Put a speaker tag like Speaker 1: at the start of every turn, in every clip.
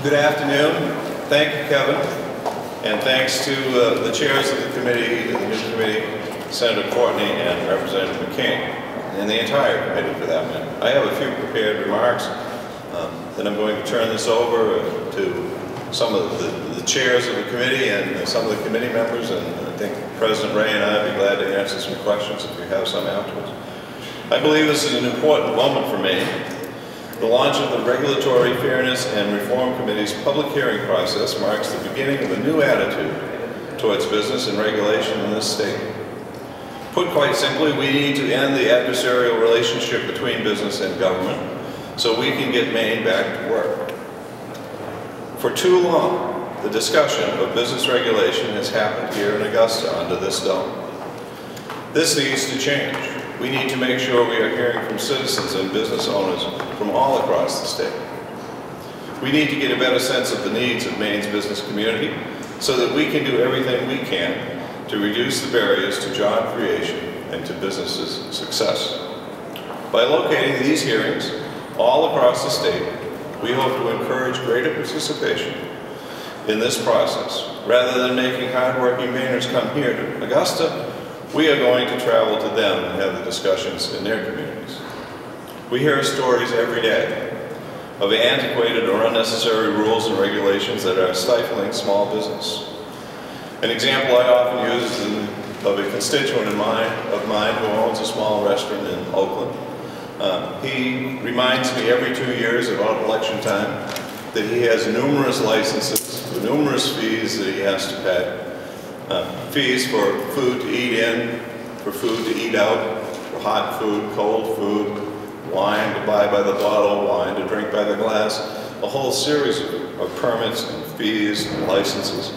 Speaker 1: Good afternoon. Thank you, Kevin. And thanks to the chairs of the committee, the new committee, Senator Courtney and Representative McCain, and the entire committee for that matter. I have a few prepared remarks. Then I'm going to turn this over to some of the chairs of the committee and some of the committee members, and I think President Ray and I would be glad to answer some questions if you have some afterwards. I believe this is an important moment for me. The launch of the Regulatory Fairness and Reform Committee's public hearing process marks the beginning of a new attitude towards business and regulation in this state. Put quite simply, we need to end the adversarial relationship between business and government so we can get Maine back to work. For too long, the discussion of business regulation has happened here in Augusta under this dome. This needs to change. We need to make sure we are hearing from citizens and business owners from all across the state. We need to get a better sense of the needs of Maine's business community so that we can do everything we can to reduce the barriers to job creation and to businesses' success. By locating these hearings all across the state, we hope to encourage greater participation in this process. Rather than making hardworking Mainers come here to Augusta, we are going to travel to them and have the discussions in their communities. We hear stories every day of antiquated or unnecessary rules and regulations that are stifling small business. An example I often use is of a constituent of mine who owns a small restaurant in Oakland. He reminds me every 2 years about election time that he has numerous licenses, numerous fees that he has to pay. Fees for food to eat in, for food to eat out, for hot food, cold food, wine to buy by the bottle, wine to drink by the glass, a whole series of permits and fees and licenses.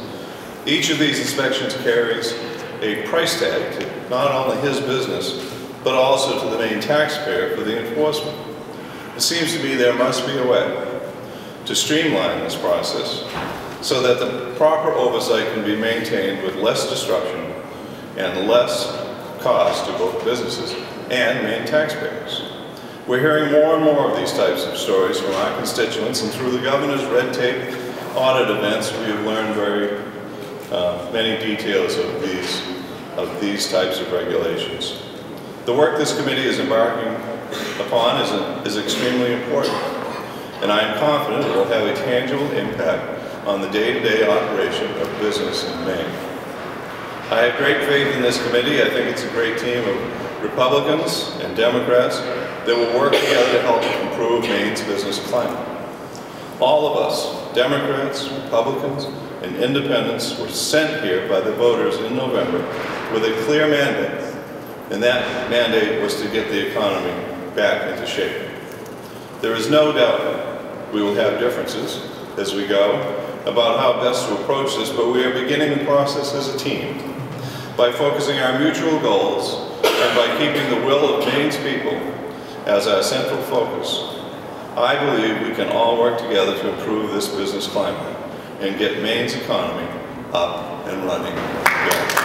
Speaker 1: Each of these inspections carries a price tag to not only his business, but also to the Maine taxpayer for the enforcement. It seems to me there must be a way to streamline this process so that the proper oversight can be maintained with less disruption and less cost to both businesses and Maine taxpayers. We're hearing more and more of these types of stories from our constituents, and through the governor's red tape audit events, we have learned very many details of these types of regulations. The work this committee is embarking upon is extremely important, and I am confident it will have a tangible impact on the day-to-day operation of business in Maine. I have great faith in this committee. I think it's a great team of Republicans and Democrats that will work together to help improve Maine's business climate. All of us, Democrats, Republicans, and Independents, were sent here by the voters in November with a clear mandate, and that mandate was to get the economy back into shape. There is no doubt we will have differences as we go about how best to approach this, but we are beginning the process as a team by focusing our mutual goals and by keeping the will of Maine's people as our central focus. I believe we can all work together to improve this business climate and get Maine's economy up and running again.